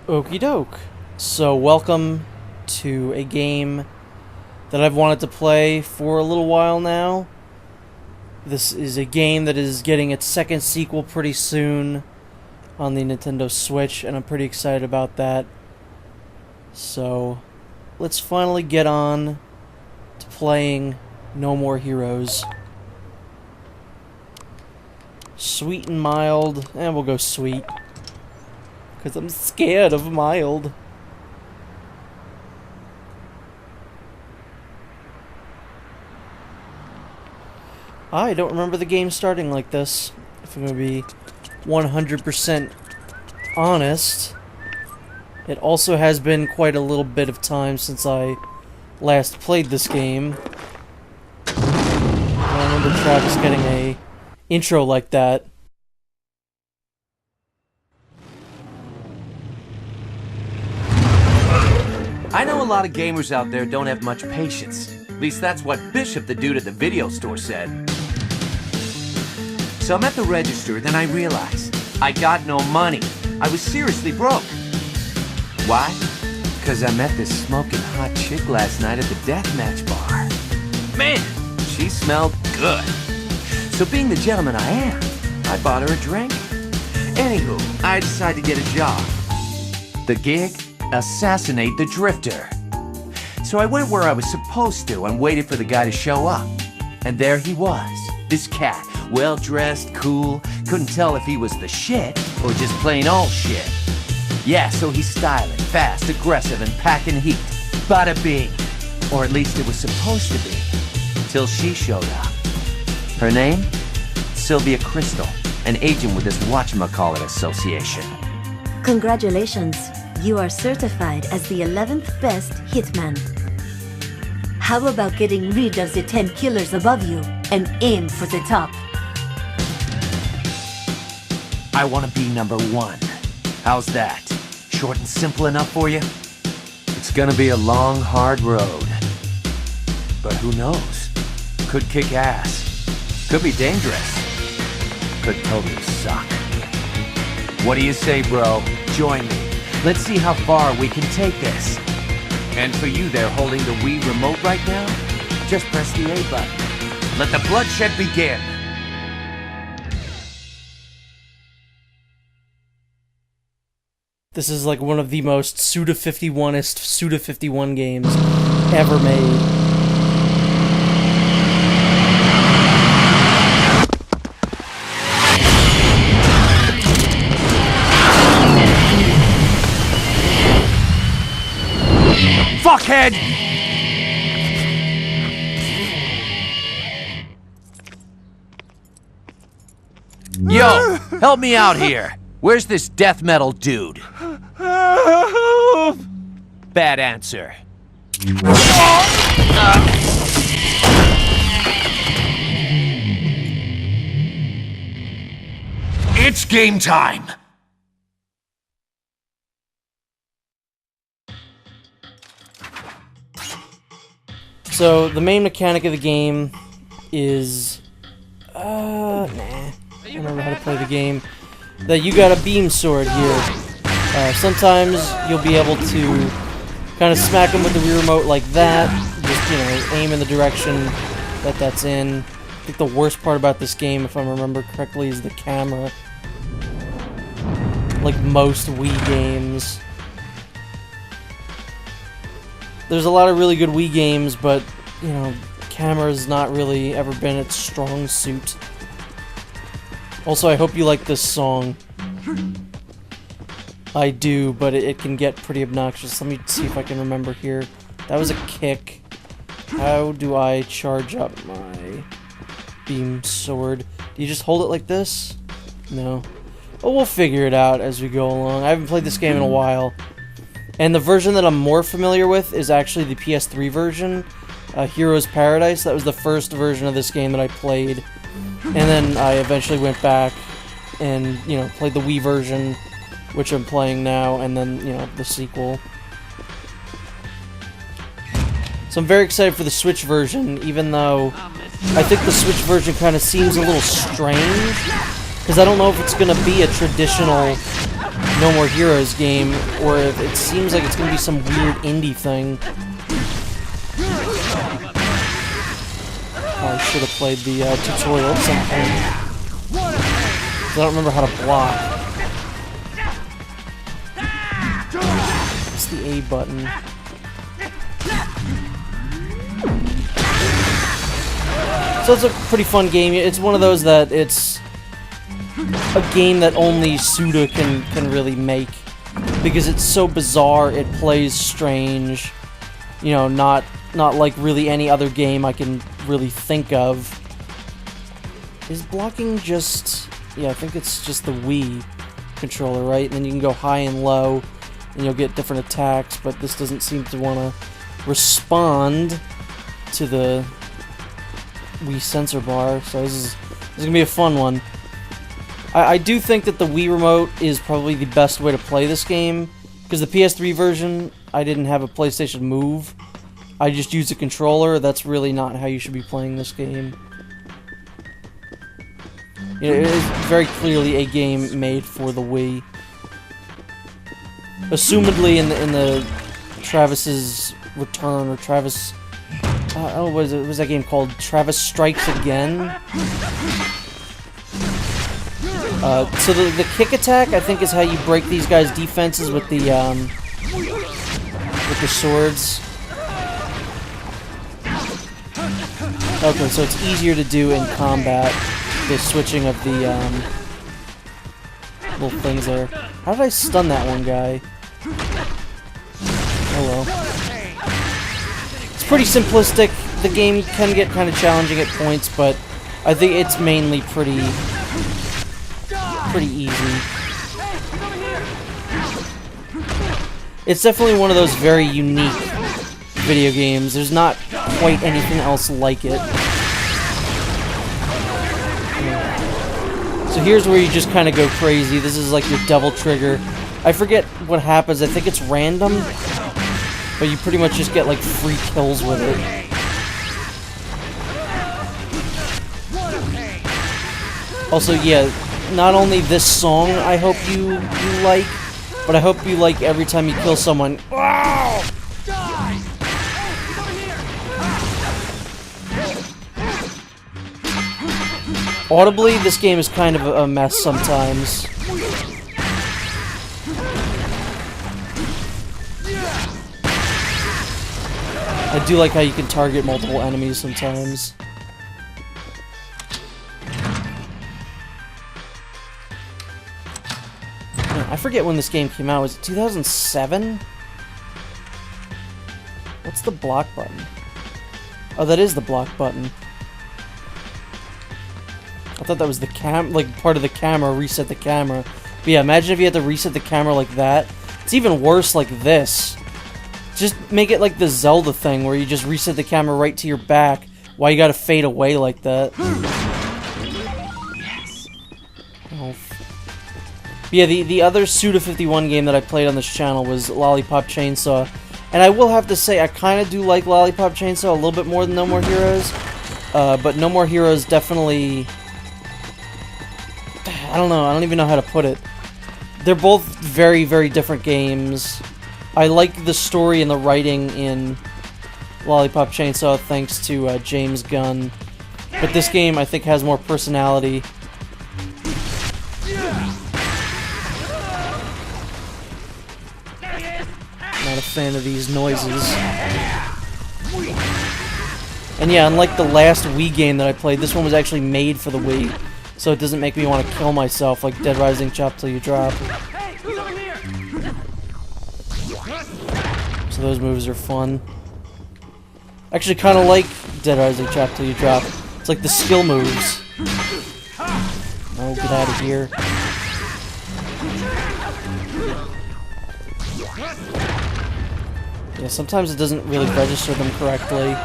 Okie doke. So welcome to a game that I've wanted to play for a little while now. This is a game that is getting its second sequel pretty soon on the Nintendo Switch, and I'm pretty excited about that. So let's finally get on to playing No More Heroes. Sweet and mild, and we'll go sweet. Because I'm scared of mild. I don't remember the game starting like this, if I'm going to be 100% honest. It also has been quite a little bit of time since I last played this game. I remember Travis getting a intro like that. I know a lot of gamers out there don't have much patience. At least that's what Bishop, the dude at the video store, said. So I'm at the register, then I realized I got no money. I was seriously broke. Why? Because I met this smoking hot chick last night at the deathmatch bar. Man, she smelled good. So being the gentleman I am, I bought her a drink. Anywho, I decided to get a job. The gig? Assassinate the Drifter. So I went where I was supposed to and waited for the guy to show up. And there he was, this cat, well-dressed, cool, couldn't tell if he was the shit or just plain old shit. Yeah, so he's styling, fast, aggressive, and packing heat. Bada bing. Or at least it was supposed to be. Till she showed up. Her name? Sylvia Crystal, an agent with this whatchamacallit association. Congratulations. You are certified as the 11th best hitman. How about getting rid of the 10 killers above you and aim for the top? I want to be number one. How's that? Short and simple enough for you? It's gonna be a long, hard road. But who knows? Could kick ass. Could be dangerous. Could totally suck. What do you say, bro? Join me. Let's see how far we can take this. And for you there holding the Wii remote right now, just press the A button. Let the bloodshed begin. This is like one of the most Suda51ist Suda51 games ever made. Fuckhead! Yo, help me out here. Where's this death metal dude? Bad answer. It's game time! So, the main mechanic of the game is... I don't remember how to play the game. That you got a beam sword here. Sometimes you'll be able to kind of smack them with the Wii remote like that. Just, you know, aim in the direction that that's in. I think the worst part about this game, if I remember correctly, is the camera. Like most Wii games. There's a lot of really good Wii games, but, you know, camera's not really ever been its strong suit. Also, I hope you like this song. I do, but it can get pretty obnoxious. Let me see if I can remember here. That was a kick. How do I charge up my beam sword? Do you just hold it like this? No. Well, we'll figure it out as we go along. I haven't played this game in a while. And the version that I'm more familiar with is actually the PS3 version, Heroes Paradise. That was the first version of this game that I played. And then I eventually went back and, you know, played the Wii version, which I'm playing now, and then, you know, the sequel. So I'm very excited for the Switch version, even though I think the Switch version kind of seems a little strange, because I don't know if it's going to be a traditional No More Heroes game, or if it seems like it's going to be some weird indie thing. I should have played the tutorial at some point. I don't remember how to block. It's the A button. So it's a pretty fun game. It's one of those that it's a game that only Suda can really make, because it's so bizarre. It plays strange. You know, not like really any other game I can really think of. Is blocking just... Yeah, I think it's just the Wii controller, right? And then you can go high and low, and you'll get different attacks, but this doesn't seem to want to respond to the Wii sensor bar, so this is gonna be a fun one. I do think that the Wii remote is probably the best way to play this game, because the PS3 version, I didn't have a PlayStation Move. I just used a controller. That's really not how you should be playing this game. You know, it is very clearly a game made for the Wii. Assumedly in the Travis's Return, or Travis... oh, what was that game called? Travis Strikes Again? So the kick attack, I think, is how you break these guys' defenses with the swords. Okay, so it's easier to do in combat, the switching of the little things there. How did I stun that one guy? Oh well. It's pretty simplistic. The game can get kind of challenging at points, but I think it's mainly pretty easy. It's definitely one of those very unique video games. There's not quite anything else like it. So here's where you just kind of go crazy. This is like your double trigger. I forget what happens. I think it's random, but you pretty much just get like free kills with it. Also, yeah, not only this song I hope you like, but I hope you like every time you kill someone. Wow! Audibly, this game is kind of a mess sometimes. I do like how you can target multiple enemies sometimes. I forget when this game came out. Was it 2007? What's the block button? Oh, that is the block button. I thought that was the part of the camera, reset the camera. But yeah, imagine if you had to reset the camera like that. It's even worse like this. Just make it like the Zelda thing, where you just reset the camera right to your back. Why you gotta fade away like that? Yes. Oh. Yeah, the other Suda51 game that I played on this channel was Lollipop Chainsaw. And I will have to say, I kind of do like Lollipop Chainsaw a little bit more than No More Heroes. But No More Heroes definitely... I don't know, I don't even know how to put it. They're both very, very different games. I like the story and the writing in Lollipop Chainsaw thanks to James Gunn. But this game, I think, has more personality. Not a fan of these noises. And yeah, unlike the last Wii game that I played, this one was actually made for the Wii. So it doesn't make me want to kill myself like Dead Rising Chop Till You Drop. So those moves are fun. I actually kind of like Dead Rising Chop Till You Drop. It's like the skill moves. Oh, get out of here. Yeah, sometimes it doesn't really register them correctly.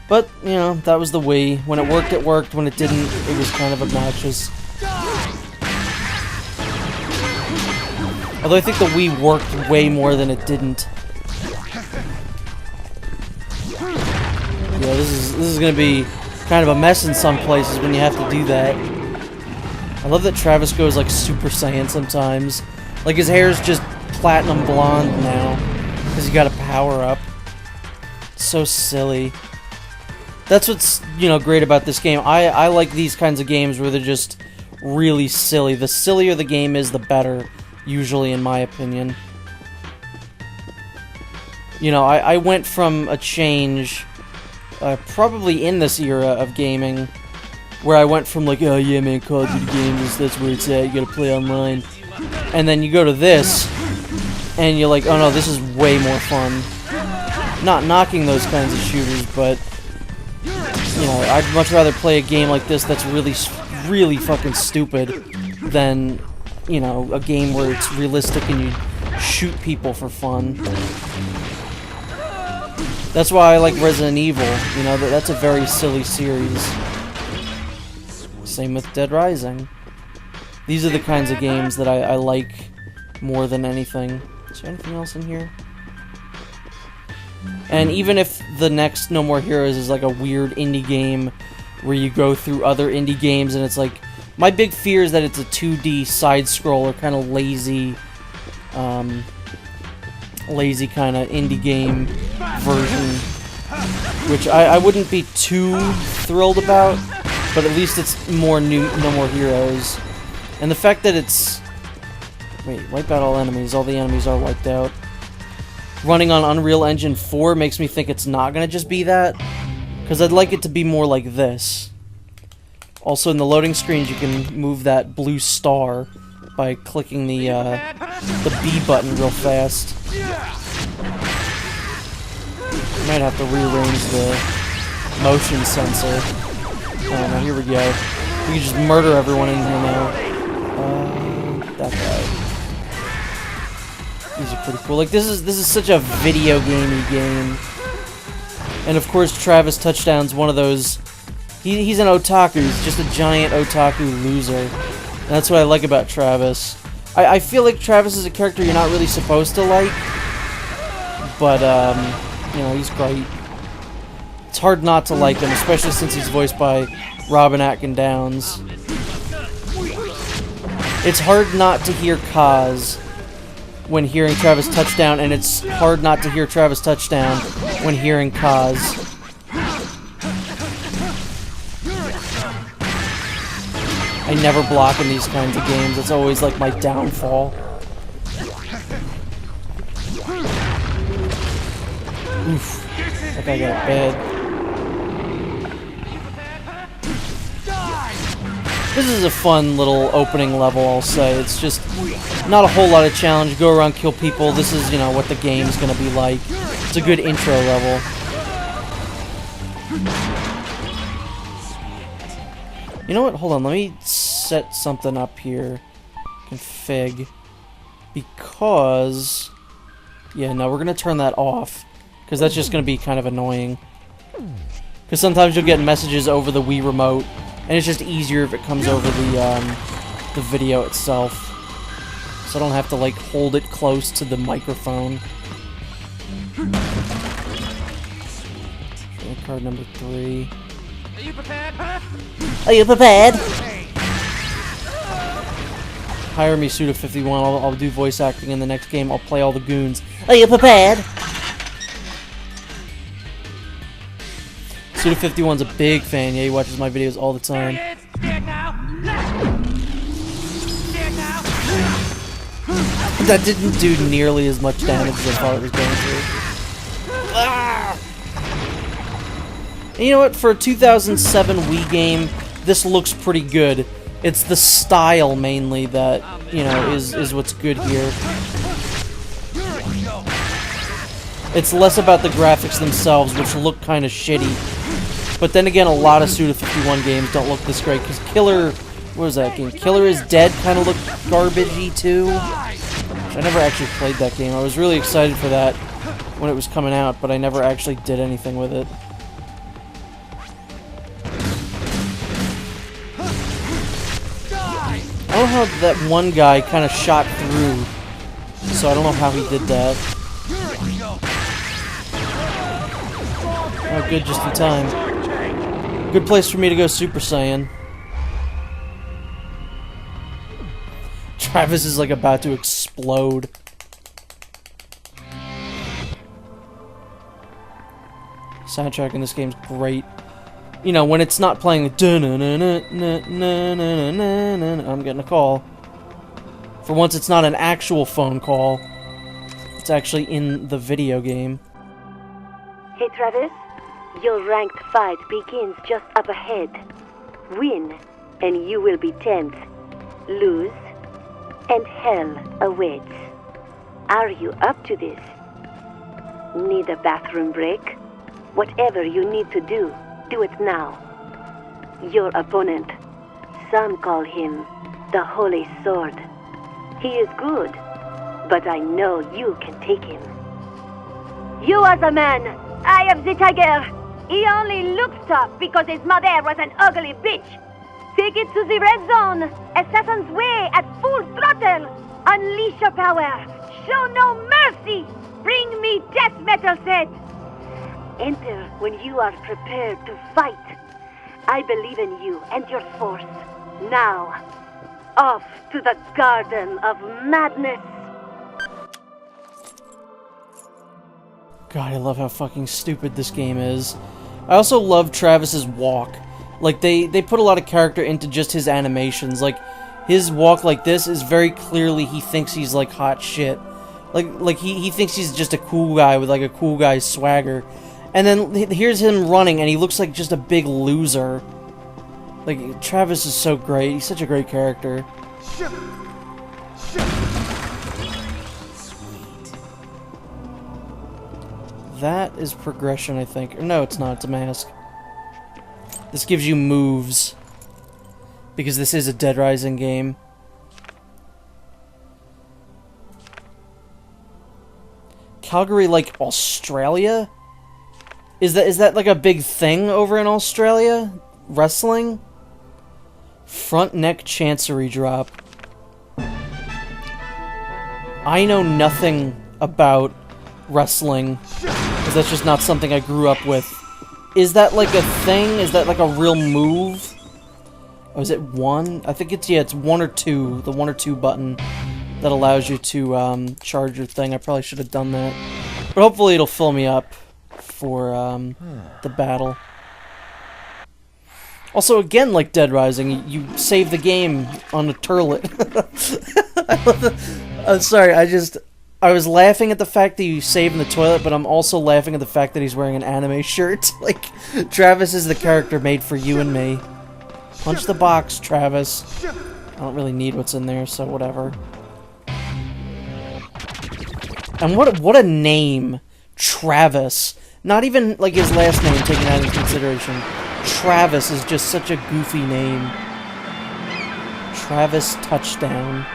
But, you know, that was the Wii. When it worked, it worked. When it didn't, it was kind of obnoxious. Although I think the Wii worked way more than it didn't. Yeah, this is gonna be kind of a mess in some places when you have to do that. I love that Travis goes like Super Saiyan sometimes. Like his hair's just platinum blonde now because he got a power up. It's so silly. That's what's, you know, great about this game. I like these kinds of games where they're just really silly. The sillier the game is, the better, usually, in my opinion. You know, I went from a change, probably in this era of gaming, where I went from like, oh yeah man, Call of Duty games, that's where it's at, you gotta play online. And then you go to this, and you're like, oh no, this is way more fun. Not knocking those kinds of shooters, but, you know, I'd much rather play a game like this that's really, really fucking stupid than, you know, a game where it's realistic and you shoot people for fun. That's why I like Resident Evil, you know, that's a very silly series. Same with Dead Rising. These are the kinds of games that I like more than anything. Is there anything else in here? And even if the next No More Heroes is like a weird indie game where you go through other indie games and it's like... My big fear is that it's a 2D side-scroller, kind of lazy... lazy kind of indie game version, which I wouldn't be too thrilled about, but at least it's more new, No More Heroes. And the fact that it's... Wait, wipe out all enemies. All the enemies are wiped out. Running on Unreal Engine 4 makes me think it's not going to just be that, because I'd like it to be more like this. Also, in the loading screens, you can move that blue star by clicking the B button real fast. Might have to rearrange the motion sensor. Oh no, here we go. We can just murder everyone in here now. That guy. These are pretty cool. Like this is such a video gamey game. And of course, Travis Touchdown's one of those. He's an otaku. He's just a giant otaku loser. And that's what I like about Travis. I feel like Travis is a character you're not really supposed to like. But, you know, he's great. It's hard not to like him, especially since he's voiced by Robin Atkin Downs. It's hard not to hear Kaz when hearing Travis Touchdown, and it's hard not to hear Travis Touchdown when hearing Kaz. I never block in these kinds of games. It's always like my downfall. Oof. That guy got bad. This is a fun little opening level, I'll say. It's just not a whole lot of challenge. Go around, kill people. This is, you know, what the game's gonna be like. It's a good intro level. You know what? Hold on. Let me set something up here. Config. Because... Yeah, no, we're gonna turn that off. Because that's just going to be kind of annoying. Because sometimes you'll get messages over the Wii Remote, and it's just easier if it comes over the video itself. So I don't have to, like, hold it close to the microphone. Card number 3. Are you prepared? Are you prepared? Hire me, Suda51. I'll do voice acting in the next game. I'll play all the goons. Are you prepared? Suda51's a big fan. Yeah, he watches my videos all the time. Scared now? Scared now? That didn't do nearly as much damage as I thought it was going to. Ah! And you know what? For a 2007 Wii game, this looks pretty good. It's the style, mainly, that, you know, is what's good here. It's less about the graphics themselves, which look kind of shitty. But then again, a lot of Suda51 games don't look this great, because Killer... What was that game? Killer is Dead kind of looked garbagey, too. I never actually played that game. I was really excited for that when it was coming out, but I never actually did anything with it. I don't know how that one guy kind of shot through, so I don't know how he did that. Oh, good, just in time. time. Good place for me to go Super Saiyan. Travis is like about to explode. Soundtrack in this game's great. You know, when it's not playing the I'm getting a call. For once, it's not an actual phone call. It's actually in the video game. Hey Travis, your ranked fight begins just up ahead. Win, and you will be 10th. Lose, and hell awaits. Are you up to this? Need a bathroom break? Whatever you need to do, do it now. Your opponent, some call him the Holy Sword. He is good, but I know you can take him. You are the man. I am the tiger. He only looks tough because his mother was an ugly bitch. Take it to the red zone. Assassin's Way at full throttle. Unleash your power. Show no mercy. Bring me death metal set. Enter when you are prepared to fight. I believe in you and your force. Now, off to the Garden of Madness. God, I love how fucking stupid this game is. I also love Travis's walk. Like, they put a lot of character into just his animations. Like, his walk like this is very clearly he thinks he's, like, hot shit. Like he thinks he's just a cool guy with, like, a cool guy's swagger. And then here's him running, and he looks like just a big loser. Like, Travis is so great. He's such a great character. Sweet. That is progression, I think. Or no, it's not. It's a mask. This gives you moves. Because this is a Dead Rising game. Calgary, like, Australia? Is that like a big thing over in Australia? Wrestling? Front neck chancery drop. I know nothing about wrestling, because that's just not something I grew up with. Is that like a thing? Is that like a real move? Oh, is it 1? I think it's, yeah, it's 1 or 2. The 1 or 2 button that allows you to charge your thing. I probably should have done that. But hopefully it'll fill me up for the battle. Also, again, like Dead Rising, you save the game on a turlet. I'm sorry, I was laughing at the fact that you save in the toilet, but I'm also laughing at the fact that he's wearing an anime shirt. Like, Travis is the character made for you and me. Punch the box, Travis. I don't really need what's in there, so whatever. And what a name. Travis. Not even, like, his last name taken out into consideration. Travis is just such a goofy name. Travis Touchdown.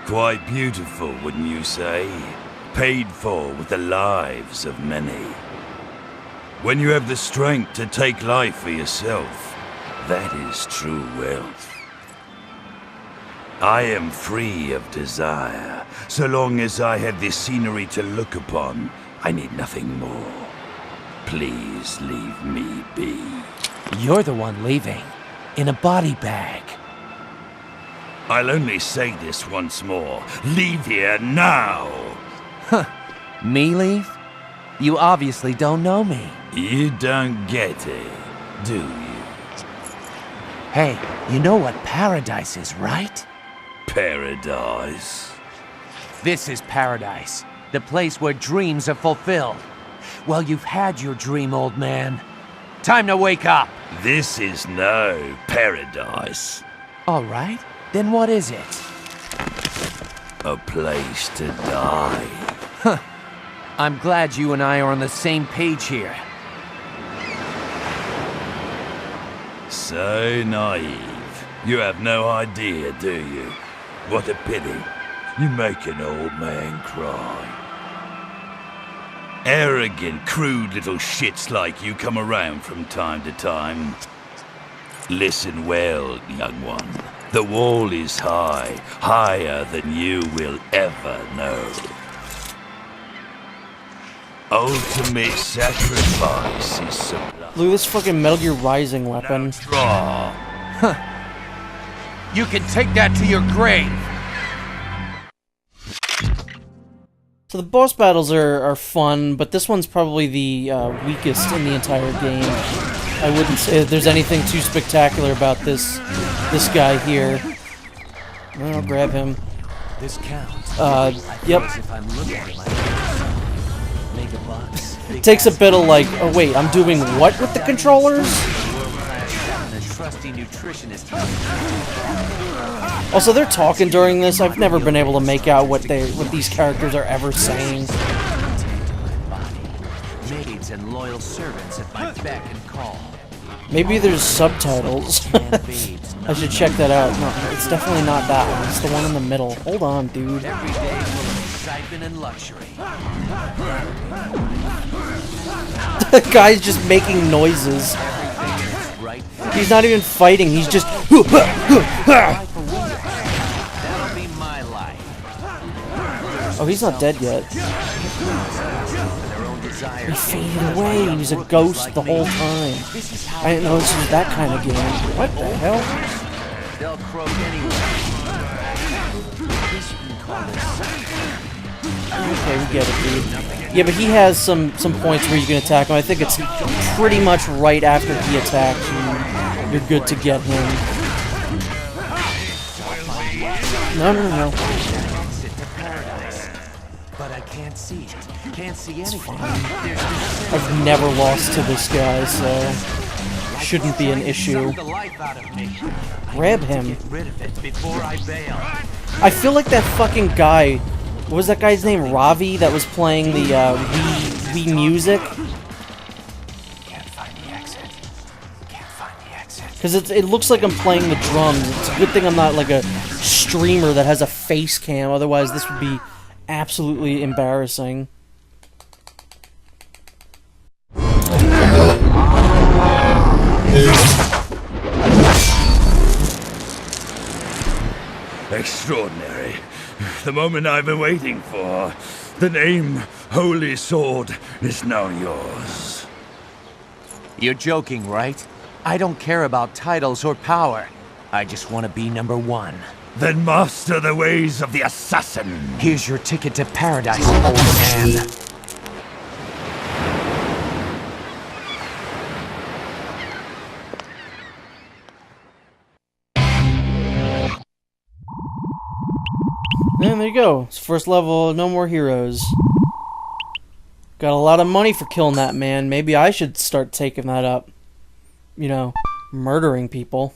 Quite beautiful, wouldn't you say? Paid for with the lives of many. When you have the strength to take life for yourself, that is true wealth. I am free of desire. So long as I have this scenery to look upon, I need nothing more. Please leave me be. You're the one leaving. In a body bag. I'll only say this once more. Leave here now! Huh. Me leave? You obviously don't know me. You don't get it, do you? Hey, you know what paradise is, right? Paradise? This is paradise. The place where dreams are fulfilled. Well, you've had your dream, old man. Time to wake up! This is no paradise. All right. Then what is it? A place to die. Huh. I'm glad you and I are on the same page here. So naive. You have no idea, do you? What a pity. You make an old man cry. Arrogant, crude little shits like you come around from time to time. Listen well, young one. The wall is high, higher than you will ever know. Ultimate sacrifice is sublime. Look at this fucking Metal Gear Rising weapon. Draw. You can take that to your grave. So the boss battles are fun, but this one's probably the weakest in the entire game. I wouldn't say that there's anything too spectacular about this guy here. I'll grab him. This counts. Yep. If I'm looking at my mega bucks. It takes a bit of like, oh wait, I'm doing what with the controllers? Trusty nutritionist. Also, they're talking during this. I've never been able to make out what these characters are ever saying. Maids and loyal servants at my beck and call. Maybe there's subtitles. I should check that out. No, it's definitely not that one. It's the one in the middle. Hold on, dude. Every day full of excitement and luxury. The guy's just making noises. He's not even fighting. He's just. That'll be my life. Oh, he's not dead yet. He faded away. He was a ghost the whole time. I didn't know this was that kind of game. What the hell? They'll croak anyway. Okay, we get it, dude. Yeah, but he has some points where you can attack him. I think it's pretty much right after he attacks you. You're good to get him. No. But I can't see it. Can't see anything. I've never lost to this guy, so shouldn't be an issue. Grab him. I feel like that fucking guy. What was that guy's name? Ravi, that was playing the Wii music. Because it looks like I'm playing the drums. It's a good thing I'm not like a streamer that has a face cam. Otherwise, this would be absolutely embarrassing. Extraordinary. The moment I've been waiting for. The name Holy Sword is now yours. You're joking, right? I don't care about titles or power. I just want to be number one. Then master the ways of the assassin. Here's your ticket to paradise, old man. And there you go. It's first level, no more heroes. Got a lot of money for killing that man. Maybe I should start taking that up. You know, murdering people.